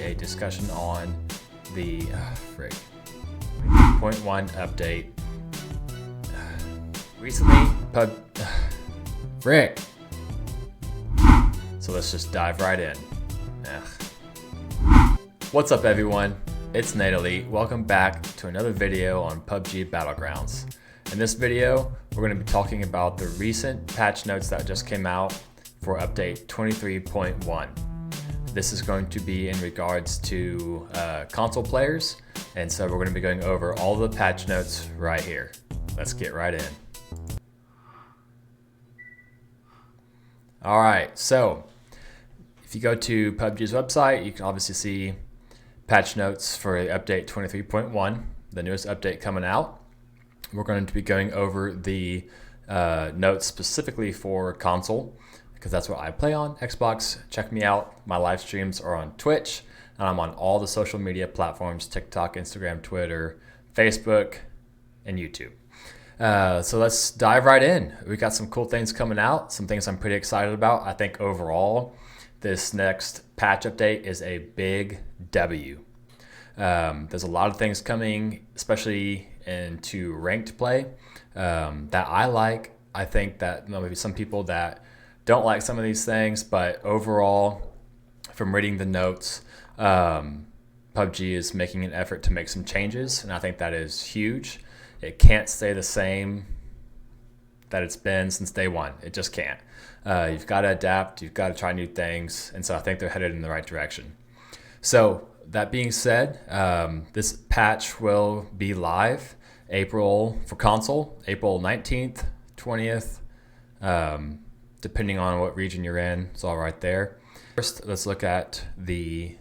a discussion on the 3.1 update. Recently, So let's just dive right in. What's up, everyone? It's Nate Elite. Welcome back to another video on PUBG Battlegrounds. In this video, we're going to be talking about the recent patch notes that just came out for update 23.1. This is going to be in regards to console players, and so we're going to be going over all the patch notes right here. Let's get right in. All right, so if you go to PUBG's website, you can obviously see patch notes for update 23.1, the newest update coming out. We're going to be going over the notes specifically for console, because that's what I play on Xbox. Check me out. My live streams are on Twitch, and I'm on all the social media platforms: TikTok, Instagram, Twitter, Facebook, and YouTube. So let's dive right in. We got some cool things coming out, some things I'm pretty excited about. I think overall, this next patch update is a big W. There's a lot of things coming, especially into ranked play, that I like. I think that maybe some people that don't like some of these things, but overall, from reading the notes, PUBG is making an effort to make some changes, and I think that is huge. It can't stay the same that it's been since day one. It just can't. You've got to adapt. You've got to try new things. And so I think they're headed in the right direction. So that being said, this patch will be live for console, April 19th, 20th, depending on what region you're in. It's all right there. First, let's look at the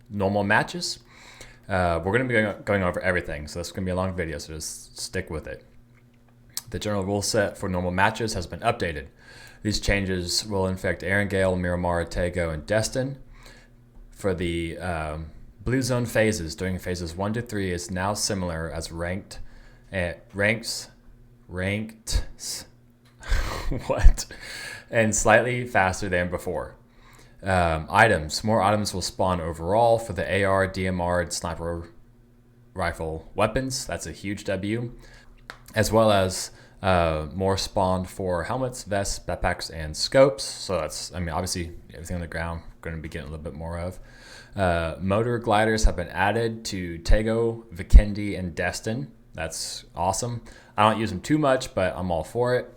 normal matches. We're going to be going over everything, so this is going to be a long video, so just stick with it. The general rule set for normal matches has been updated. These changes will affect Erangel, Miramar, Tego, and Destin. For the blue zone phases, during phases 1 to 3 is now similar as ranked what? And slightly faster than before. More items will spawn overall for the AR, DMR, and sniper rifle weapons. That's a huge W. As well as more spawned for helmets, vests, backpacks, and scopes. So that's, obviously everything on the ground we're going to be getting a little bit more of. Motor gliders have been added to Tego, Vikendi, and Destin. That's awesome. I don't use them too much, but I'm all for it.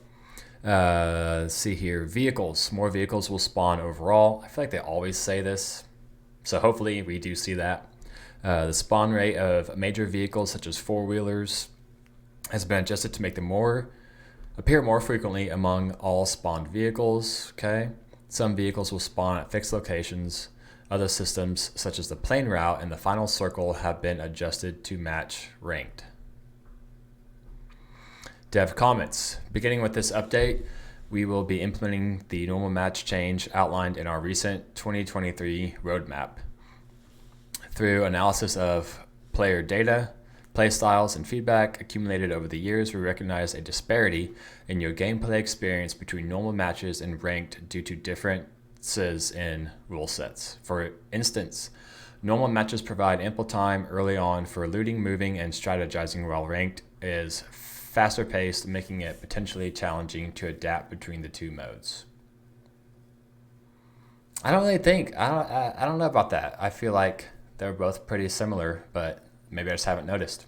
Let's see here. Vehicles. More vehicles will spawn overall. I feel like they always say this, so hopefully we do see that. The spawn rate of major vehicles such as four-wheelers has been adjusted to make them appear more frequently among all spawned vehicles. Okay. Some vehicles will spawn at fixed locations. Other systems, such as the plane route and the final circle, have been adjusted to match ranked. Dev comments. Beginning with this update, we will be implementing the normal match change outlined in our recent 2023 roadmap. Through analysis of player data, play styles, and feedback accumulated over the years, we recognize a disparity in your gameplay experience between normal matches and ranked due to differences in rule sets. For instance, normal matches provide ample time early on for looting, moving, and strategizing, while ranked is faster paced, making it potentially challenging to adapt between the two modes. I don't know about that. I feel like they're both pretty similar, but maybe I just haven't noticed.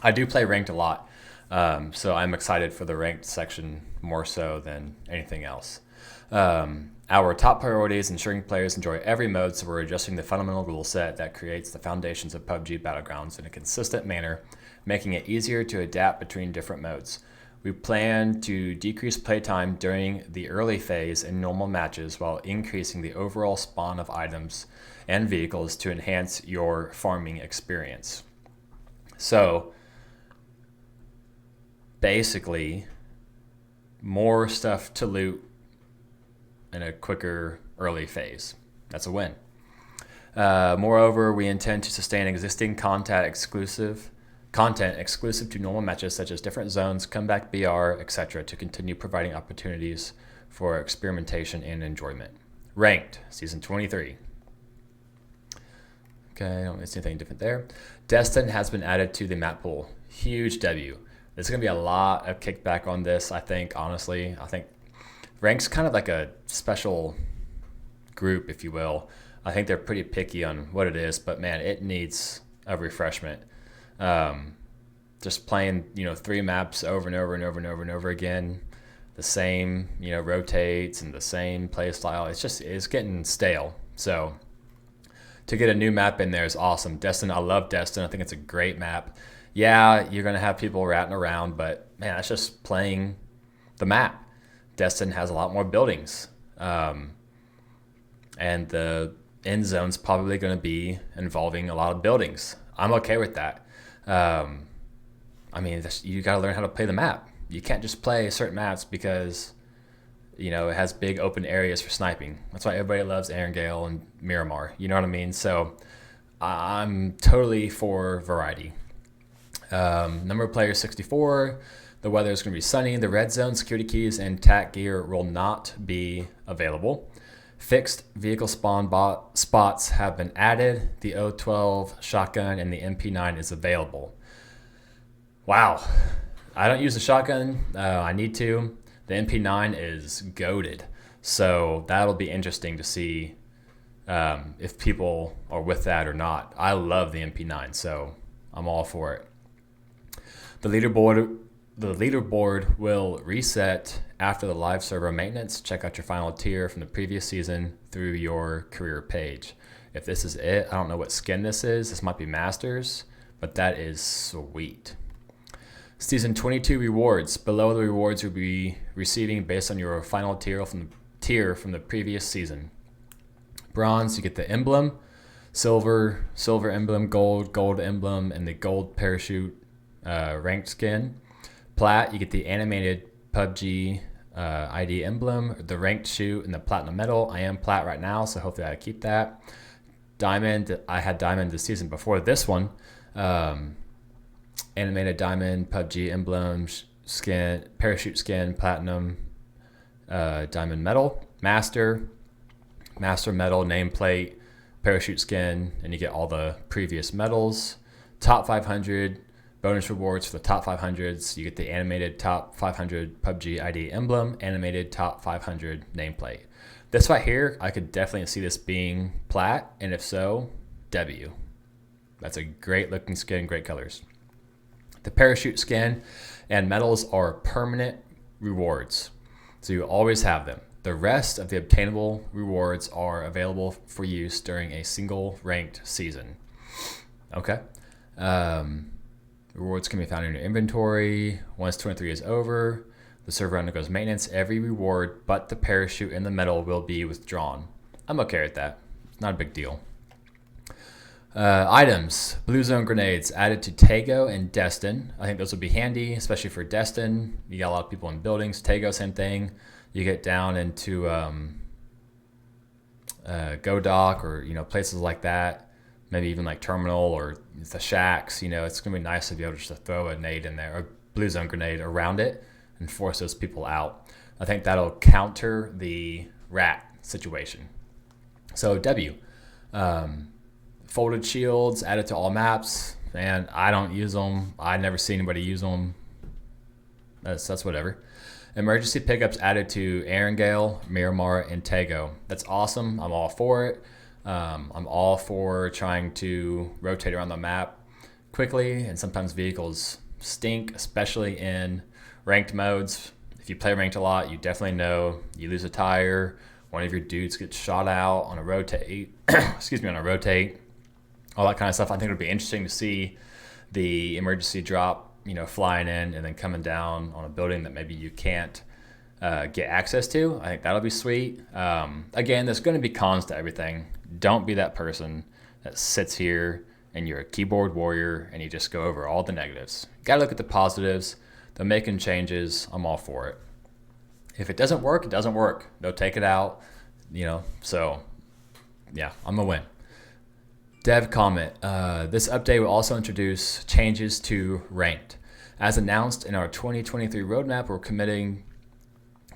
I do play ranked a lot, so I'm excited for the ranked section more so than anything else. Our top priority is ensuring players enjoy every mode, so we're adjusting the fundamental rule set that creates the foundations of PUBG Battlegrounds in a consistent manner, making it easier to adapt between different modes. We plan to decrease playtime during the early phase in normal matches while increasing the overall spawn of items and vehicles to enhance your farming experience. So basically, more stuff to loot in a quicker early phase. That's a win. Moreover, we intend to sustain existing content exclusive to normal matches such as different zones, comeback BR, etc. to continue providing opportunities for experimentation and enjoyment. Ranked, Season 23. Okay, I don't see anything different there. Destin has been added to the map pool. Huge W. There's going to be a lot of kickback on this, I think, honestly. I think Rank's kind of like a special group, if you will. I think they're pretty picky on what it is, but man, it needs a refreshment. Just playing, 3 maps over and over and over and over and over again, the same, rotates and the same play style. It's getting stale. So to get a new map in there is awesome. Destin, I love Destin. I think it's a great map. Yeah, you're going to have people ratting around, but man, that's just playing the map. Destin has a lot more buildings. And the end zone's probably going to be involving a lot of buildings. I'm okay with that. You got to learn how to play the map. You can't just play certain maps because, it has big open areas for sniping. That's why everybody loves Erangel and Miramar. You know what I mean? So I'm totally for variety. Number of players 64. The weather is going to be sunny. The red zone, security keys, and tac gear will not be available. Fixed vehicle spawn spots have been added. The O12 shotgun and the MP9 is available. Wow. I don't use the shotgun. I need to. The MP9 is goated. So that'll be interesting to see if people are with that or not. I love the MP9, so I'm all for it. The leaderboard will reset after the live server maintenance. Check out your final tier from the previous season through your career page. If this is it, I don't know what skin this is. This might be Masters, but that is sweet. Season 22 rewards. Below the rewards you'll be receiving based on your final tier from the previous season. Bronze, you get the emblem. Silver emblem. Gold emblem, and the gold parachute ranked skin. Plat, you get the animated PUBG ID emblem, the ranked shoot, and the platinum medal. I am plat right now, so hopefully I keep that. Diamond, I had diamond this season before this one. Animated diamond, PUBG emblem, skin, parachute skin, platinum, diamond medal. Master medal, nameplate, parachute skin, and you get all the previous medals. Top 500. Bonus rewards for the top 500s. You get the animated top 500 PUBG ID emblem, animated top 500 nameplate. This right here, I could definitely see this being plat, and if so, W. That's a great looking skin, great colors. The parachute skin and medals are permanent rewards, so you always have them. The rest of the obtainable rewards are available for use during a single ranked season. Okay. Rewards can be found in your inventory. Once 23 is over, the server undergoes maintenance. Every reward but the parachute and the medal will be withdrawn. I'm okay with that. It's not a big deal. Items. Blue zone grenades added to Tago and Destin. I think those would be handy, especially for Destin. You got a lot of people in buildings. Tago, same thing. You get down into Godock or places like that. Maybe even like Terminal or the Shacks. It's going to be nice to be able to just throw a nade in there, a blue zone grenade around it and force those people out. I think that'll counter the rat situation. So W. Folded shields added to all maps. Man, I don't use them. I never see anybody use them. That's whatever. Emergency pickups added to Erangel, Miramar, and Tago. That's awesome. I'm all for it. I'm all for trying to rotate around the map quickly, and sometimes vehicles stink, especially in ranked modes. If you play ranked a lot, you definitely know you lose a tire, one of your dudes gets shot out on a rotate, all that kind of stuff. I think it would be interesting to see the emergency drop, flying in and then coming down on a building that maybe you can't get access to. I think that'll be sweet. Again, there's going to be cons to everything. Don't be that person that sits here and you're a keyboard warrior and you just go over all the negatives. You got to look at the positives. They're making changes. I'm all for it. If it doesn't work, it doesn't work. They'll take it out, So, yeah, I'm going to win. Dev comment. This update will also introduce changes to ranked. As announced in our 2023 roadmap, we're committed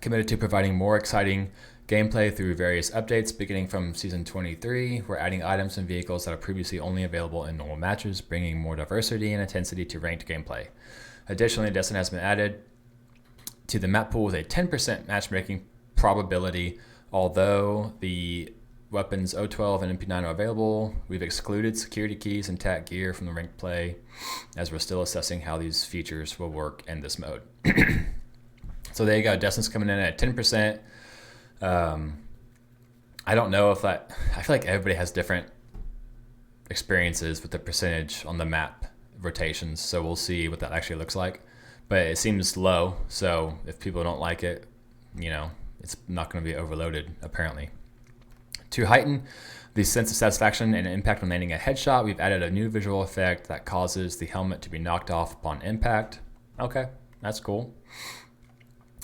to providing more exciting gameplay through various updates beginning from Season 23. We're adding items and vehicles that are previously only available in normal matches, bringing more diversity and intensity to ranked gameplay. Additionally, Destiny has been added to the map pool with a 10% matchmaking probability. Although the weapons O12 and MP9 are available, we've excluded security keys and tac gear from the ranked play, as we're still assessing how these features will work in this mode. So there you go. Destiny's coming in at 10%. I don't know if that, I feel like everybody has different experiences with the percentage on the map rotations, so we'll see what that actually looks like. But it seems low, so if people don't like it, you know, it's not going to be overloaded, apparently. To heighten the sense of satisfaction and impact when landing a headshot, we've added a new visual effect that causes the helmet to be knocked off upon impact. Okay, that's cool.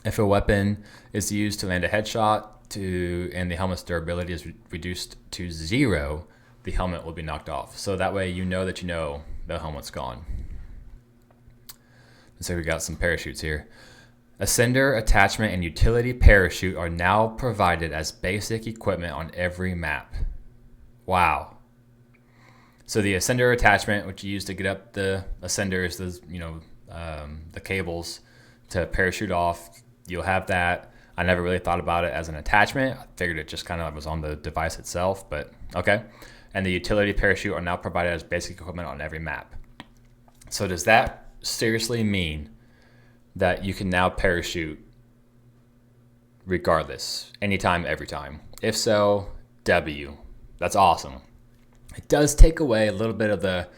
If a weapon is used to land a headshot and the helmet's durability is reduced to 0, the helmet will be knocked off. So that way you know that the helmet's gone. So we got some parachutes here. Ascender, attachment, and utility parachute are now provided as basic equipment on every map. Wow. So the ascender attachment, which you use to get up the ascenders, the cables to parachute off, you'll have that. I never really thought about it as an attachment. I figured it just kind of was on the device itself, but okay. And the utility parachute are now provided as basic equipment on every map. So does that seriously mean that you can now parachute regardless, anytime, every time? If so, W. That's awesome. It does take away a little bit of the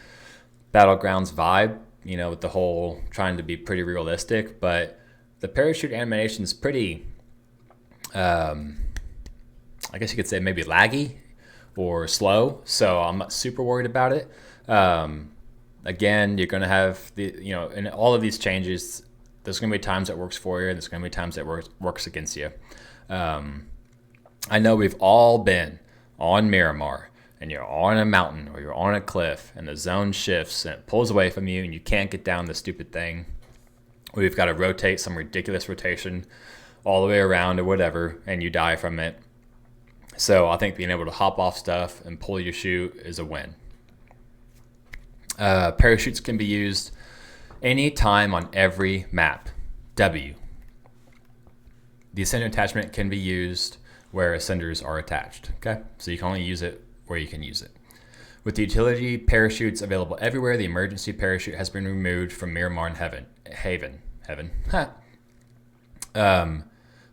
Battlegrounds vibe, with the whole trying to be pretty realistic, but the parachute animation is pretty, I guess you could say maybe laggy or slow, so I'm not super worried about it. Again, you're going to have in all of these changes, there's going to be times that works for you, and there's going to be times that works against you. I know we've all been on Miramar, and you're on a mountain or you're on a cliff, and the zone shifts and it pulls away from you, and you can't get down the stupid thing. We've got to rotate some ridiculous rotation all the way around or whatever, and you die from it. So I think being able to hop off stuff and pull your chute is a win. Parachutes can be used anytime on every map. W. The ascender attachment can be used where ascenders are attached. Okay, so you can only use it where you can use it. With the utility parachutes available everywhere, the emergency parachute has been removed from Miramar and Haven.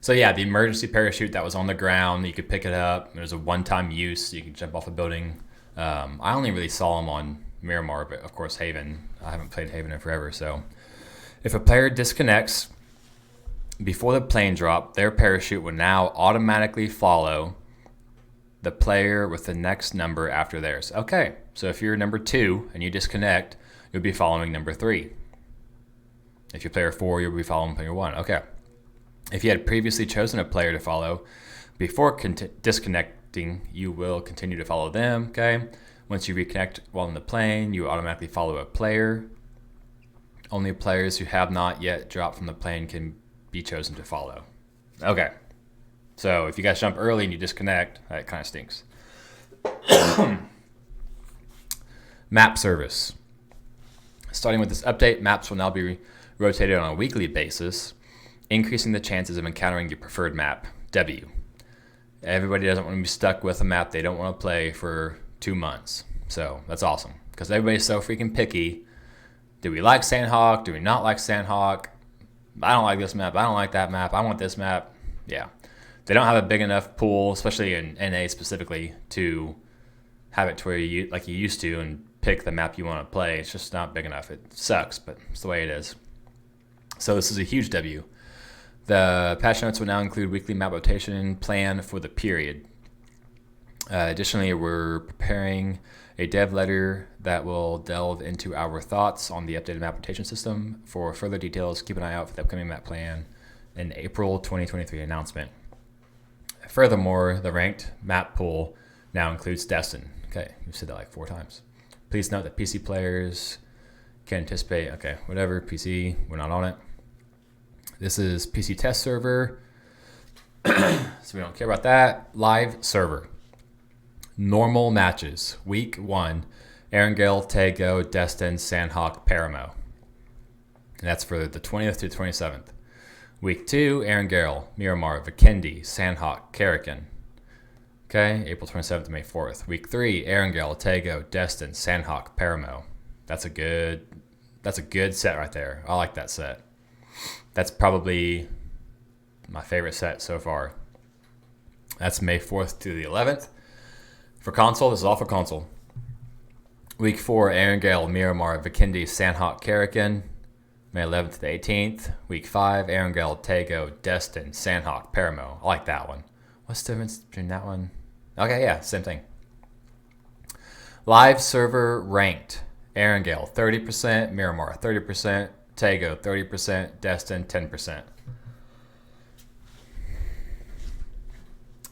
So yeah, the emergency parachute that was on the ground, you could pick it up. There's a one-time use. You can jump off a building. I only really saw them on Miramar, but of course Haven. I haven't played Haven in forever. So if a player disconnects before the plane drop, their parachute will now automatically follow the player with the next number after theirs. Okay, so if you're number 2 and you disconnect, you'll be following number 3. If you're player 4, you'll be following player 1. Okay. If you had previously chosen a player to follow before disconnecting, you will continue to follow them. Okay. Once you reconnect while in the plane, you automatically follow a player. Only players who have not yet dropped from the plane can be chosen to follow. Okay. So if you guys jump early and you disconnect, that kind of stinks. Map service. Starting with this update, maps will now be rotated on a weekly basis, increasing the chances of encountering your preferred map. W. Everybody doesn't want to be stuck with a map they don't want to play for 2 months. So that's awesome, because everybody's so freaking picky. Do we like Sandhawk? Do we not like Sandhawk? I don't like this map. I don't like that map. I want this map. Yeah. They don't have a big enough pool, especially in NA specifically, to have it to where you like you used to and pick the map you want to play. It's just not big enough. It sucks, but it's the way it is. So this is a huge W. The patch notes will now include weekly map rotation plan for the period. Additionally, we're preparing a dev letter that will delve into our thoughts on the updated map rotation system. For further details, keep an eye out for the upcoming map plan in April 2023 announcement. Furthermore, the ranked map pool now includes Destin. Okay, you've said that like 4 times. Please note that PC players can anticipate, okay, whatever, PC, we're not on it. This is PC test server. So we don't care about that. Live server. Normal matches. Week 1. Erangel, Tego, Destin, Sandhawk, Paramo. And that's for the 20th to 27th. Week 2, Erangel, Miramar, Vikendi, Sandhawk, Karakin. Okay, April 27th to May 4th. Week 3, Erangel, Tego, Destin, Sandhawk, Paramo. That's a good set right there. I like that set. That's probably my favorite set so far. That's May 4th to the 11th. For console, this is all for console. Week 4, Erangel, Miramar, Vikendi, Sandhawk, Karakin. May 11th to the 18th. Week 5, Erangel, Tego, Destin, Sandhawk, Paramo. I like that one. What's the difference between that one? Okay, yeah, same thing. Live server ranked. Erangel, 30%. Miramar, 30%. Tego, 30%. Destin, 10%.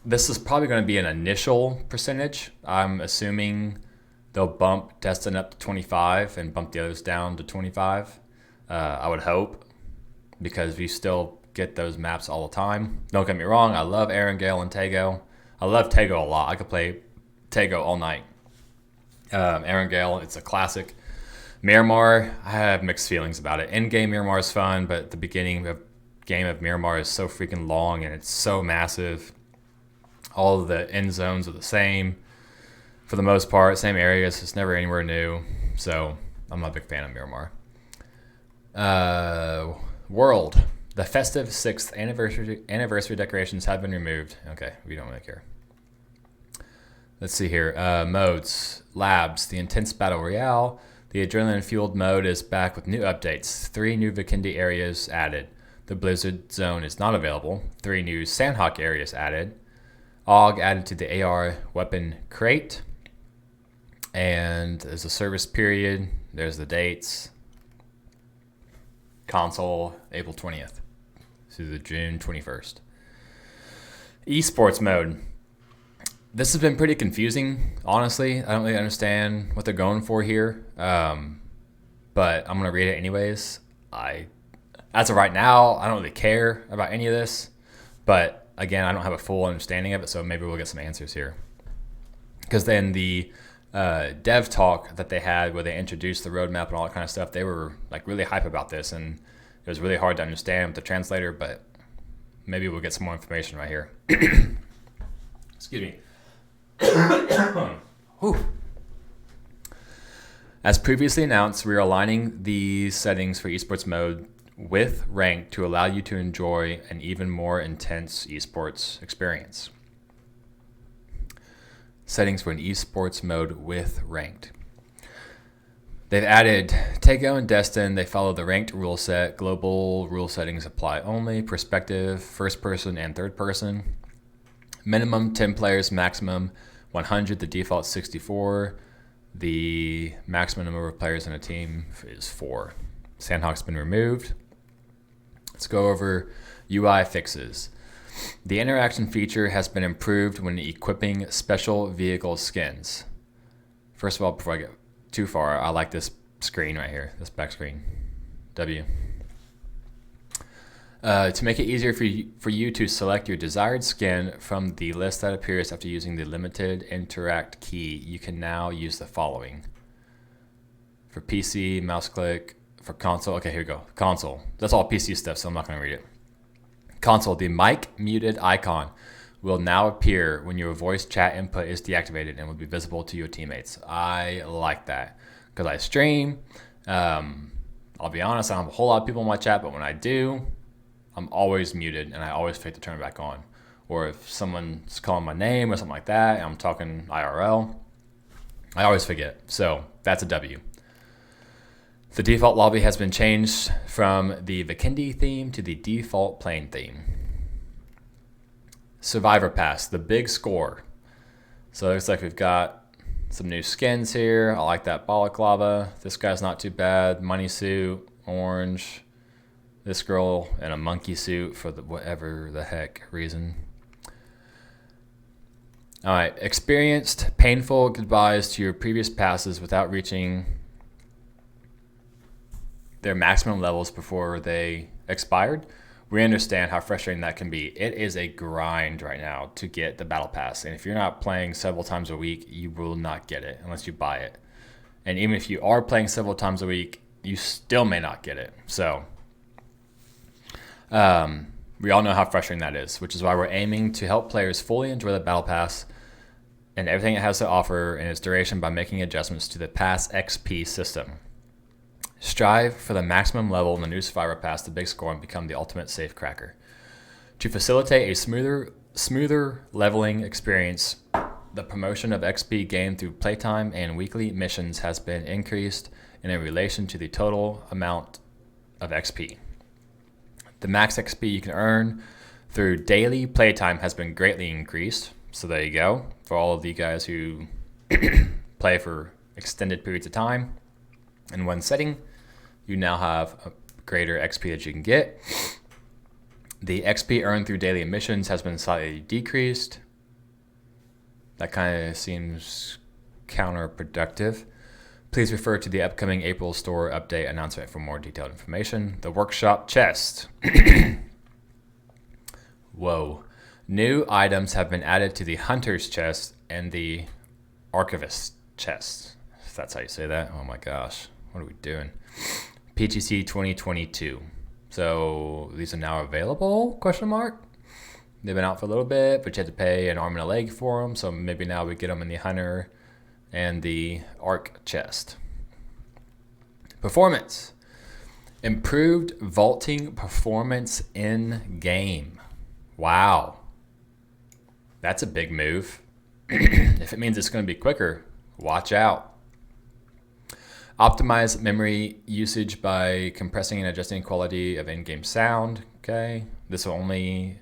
This is probably going to be an initial percentage. I'm assuming they'll bump Destin up to 25 and bump the others down to 25. I would hope, because we still get those maps all the time. Don't get me wrong, I love Erangel and Tego. I love Tego a lot. I could play Tego all night. Erangel, it's a classic. Miramar, I have mixed feelings about it. Endgame Miramar is fun, but the beginning of game of Miramar is so freaking long and it's so massive. All of the end zones are the same for the most part, same areas. It's never anywhere new. So I'm not a big fan of Miramar. World. The festive 6th anniversary decorations have been removed. Okay, we don't really care. Let's see here. Modes. Labs. The Intense Battle Royale. The adrenaline-fueled mode is back with new updates. 3 new Vikendi areas added. The Blizzard Zone is not available. 3 new Sandhawk areas added. AUG added to the AR weapon crate. And there's a service period. There's the dates. Console, April 20th through the June 21st. Esports mode. This has been pretty confusing, honestly. I don't really understand what they're going for here. But I'm going to read it anyways. As of right now, I don't really care about any of this. But again, I don't have a full understanding of it, so maybe we'll get some answers here. Because then the dev talk that they had where they introduced the roadmap and all that kind of stuff, they were like really hype about this, and it was really hard to understand with the translator, but maybe we'll get some more information right here. Excuse me. As previously announced, we are aligning the settings for esports mode with ranked to allow you to enjoy an even more intense esports experience. Settings for an esports mode with ranked. They've added Tego and Destin. They follow the ranked rule set. Global rule settings apply only. Perspective, first person and third person. Minimum 10 players, maximum 100. The default 64. The maximum number of players in a team is 4. Sandhawk's been removed. Let's go over UI fixes. The interaction feature has been improved when equipping special vehicle skins. First of all, before I get too far, I like this screen right here, this back screen. W. To make it easier for you to select your desired skin from the list that appears after using the limited interact key, you can now use the following. For PC, mouse click. For console, okay, here we go. Console. That's all PC stuff, so I'm not going to read it. Console, the mic muted icon will now appear when your voice chat input is deactivated and will be visible to your teammates. I like that because I stream. I'll be honest, I don't have a whole lot of people in my chat, but when I do, I'm always muted and I always forget to turn it back on. Or if someone's calling my name or something like that and I'm talking IRL, I always forget. So that's a W. The default lobby has been changed from the Vikendi theme to the default plane theme. Survivor Pass, the big score. So it looks like we've got some new skins here. I like that balaclava. This guy's not too bad. Money suit, orange. This girl in a monkey suit for the whatever the heck reason. All right, experienced painful goodbyes to your previous passes without reaching their maximum levels before they expired. we understand how frustrating that can be. It is a grind right now to get the battle pass, and if you're not playing several times a week, you will not get it unless you buy it. And even if you are playing several times a week, you still may not get it. So we all know how frustrating that is, which is why we're aiming to help players fully enjoy the battle pass and everything it has to offer and its duration by making adjustments to the Pass XP system. Strive for the maximum level in the new Survivor Pass, the big score, and become the ultimate safe cracker. To facilitate a smoother leveling experience, the promotion of XP gained through playtime and weekly missions has been increased in relation to the total amount of XP. The max XP you can earn through daily playtime has been greatly increased. So there you go. For all of you guys who play for extended periods of time in one setting, you now have a greater XP that you can get. The XP earned through daily missions has been slightly decreased. That kind of seems counterproductive. Please refer to the upcoming April store update announcement for more detailed information. The workshop chest. Whoa. New items have been added to the hunter's chest and the archivist chest. If that's how you say that. Oh my gosh. What are we doing? PGC 2022. So these are now available? Question mark. They've been out for a little bit, but you had to pay an arm and a leg for them. So maybe now we get them in the hunter and the arc chest. Performance. Improved vaulting performance in game. Wow. That's a big move. If it means it's going to be quicker, watch out. Optimize memory usage by compressing and adjusting quality of in-game sound. Okay. This will only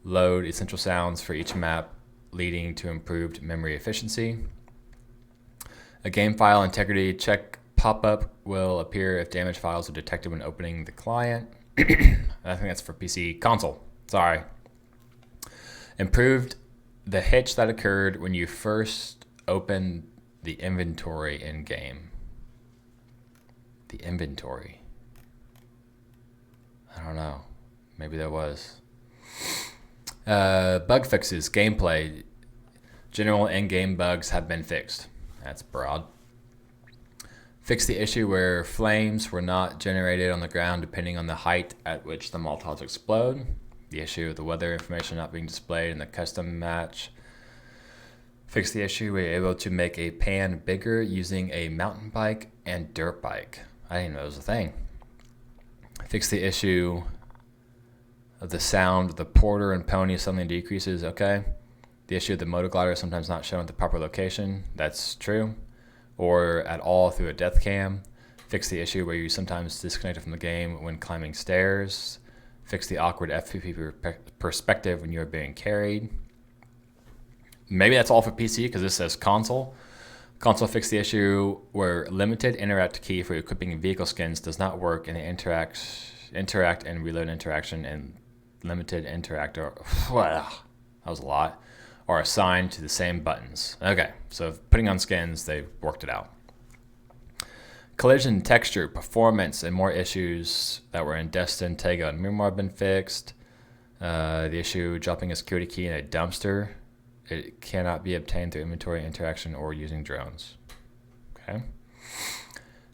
load essential sounds for each map, leading to improved memory efficiency. A game file integrity check pop-up will appear if damaged files are detected when opening the client. I think that's for PC. Console. Sorry. Improved the hitch that occurred when you first opened the inventory in game. The inventory. I don't know. Maybe there was. Bug fixes. Gameplay. General in-game bugs have been fixed. That's broad. Fix the issue where flames were not generated on the ground depending on the height at which the Molotovs explode. The issue of the weather information not being displayed in the custom match. Fix the issue where you're able to make a pan bigger using a mountain bike and dirt bike. I didn't know it was a thing. Fix the issue of the sound of the porter and pony suddenly decreases. Okay. The issue of the motor glider is sometimes not shown at the proper location. That's true. Or at all through a death cam. Fix the issue where you sometimes disconnected from the game when climbing stairs. Fix the awkward FPP perspective when you're being carried. Maybe that's all for PC because this says console. Console fix the issue where limited interact key for equipping vehicle skins does not work in the interact and reload interaction, and limited interactor. That was a lot. Are assigned to the same buttons. Okay, so putting on skins, they worked it out. Collision, texture, performance, and more issues that were in Destin, Tego, and Miramar have been fixed. The issue dropping a security key in a dumpster. It cannot be obtained through inventory interaction or using drones. Okay.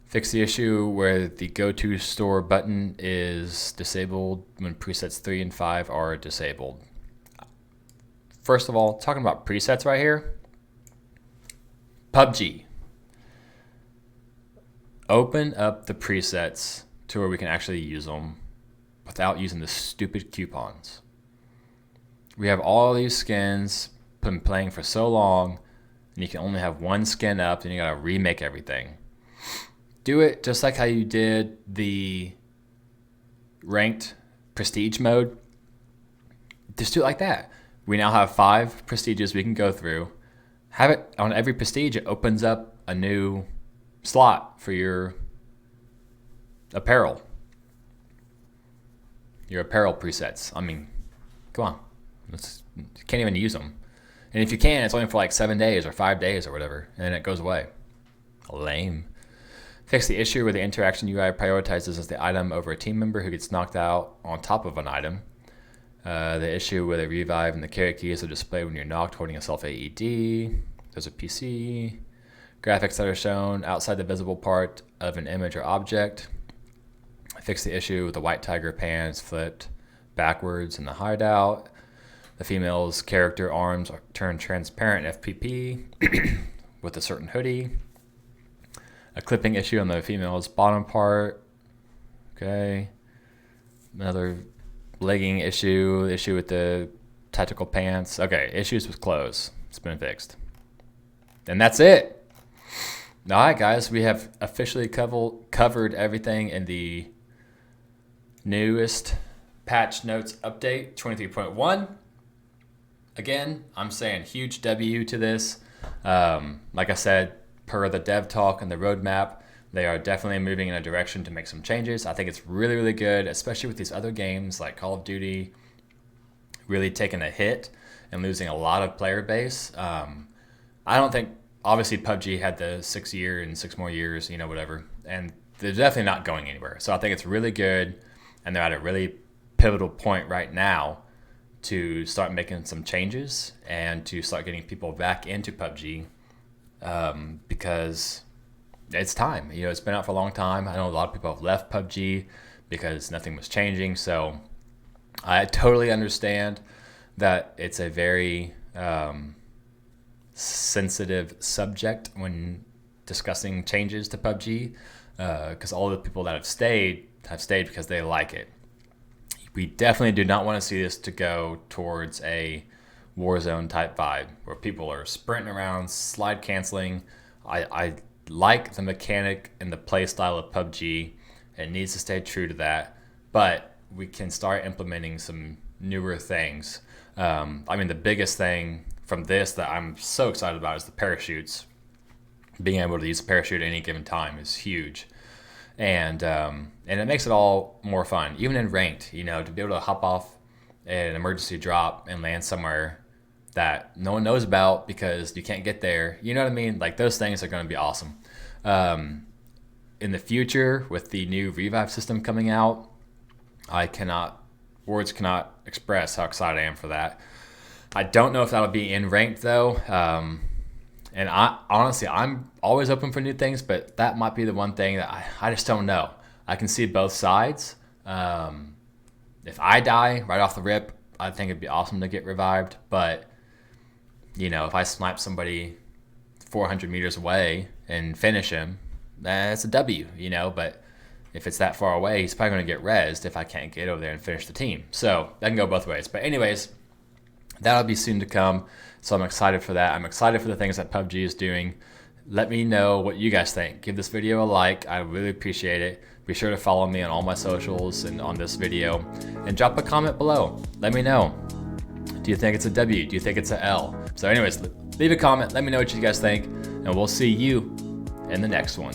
Fix the issue where the go-to store button is disabled when presets 3 and 5 are disabled. First of all, talking about presets right here. PUBG. Open up the presets to where we can actually use them without using the stupid coupons. We have all these skins, been playing for so long, and you can only have one skin up, and you gotta remake everything. Do it just like how you did the ranked prestige mode. Just do it like that. We now have 5 prestiges we can go through. Have it on every prestige. It opens up a new slot for your apparel. Your apparel presets. I mean, come on. You can't even use them. And if you can, it's only for like 7 days or 5 days or whatever. And then it goes away. Lame. Fix the issue where the interaction UI prioritizes as the item over a team member who gets knocked out on top of an item. The issue where the revive and the carry keys will display when you're knocked holding a self AED. There's a PC. Graphics that are shown outside the visible part of an image or object. Fix the issue with the white tiger pants flipped backwards in the hideout. The female's character arms are turned transparent FPP with a certain hoodie. A clipping issue on the female's bottom part. Okay. Another legging issue with the tactical pants. Okay, issues with clothes. It's been fixed. And that's it. All right, guys, we have officially covered everything in the newest patch notes update 23.1. Again, I'm saying huge W to this. Like I said, per the dev talk and the roadmap, they are definitely moving in a direction to make some changes. I think it's really, really good, especially with these other games like Call of Duty really taking a hit and losing a lot of player base. I don't think, obviously PUBG had the 6 year and 6 more years, whatever, and they're definitely not going anywhere. So I think it's really good, and they're at a really pivotal point right now to start making some changes and to start getting people back into PUBG because it's time. It's been out for a long time. I know a lot of people have left PUBG because nothing was changing. So I totally understand that it's a very sensitive subject when discussing changes to PUBG because all the people that have stayed because they like it. We definitely do not want to see this to go towards a Warzone type vibe where people are sprinting around, slide canceling. I like the mechanic and the play style of PUBG. It needs to stay true to that, but we can start implementing some newer things. The biggest thing from this that I'm so excited about is the parachutes. Being able to use a parachute at any given time is huge. And it makes it all more fun, even in ranked, to be able to hop off an emergency drop and land somewhere that no one knows about because you can't get there. You know what I mean? Like, those things are going to be awesome. In the future, with the new revive system coming out, words cannot express how excited I am for that. I don't know if that'll be in ranked though. And I'm always open for new things, but that might be the one thing that I just don't know. I can see both sides. If I die right off the rip, I think it'd be awesome to get revived. But, if I snipe somebody 400 meters away and finish him, that's a W, But if it's that far away, he's probably going to get rezzed if I can't get over there and finish the team. So that can go both ways. But anyways, that'll be soon to come. So I'm excited for that. I'm excited for the things that PUBG is doing. Let me know what you guys think. Give this video a like. I really appreciate it. Be sure to follow me on all my socials and on this video. And drop a comment below. Let me know. Do you think it's a W? Do you think it's a L? So anyways, leave a comment. Let me know what you guys think. And we'll see you in the next one.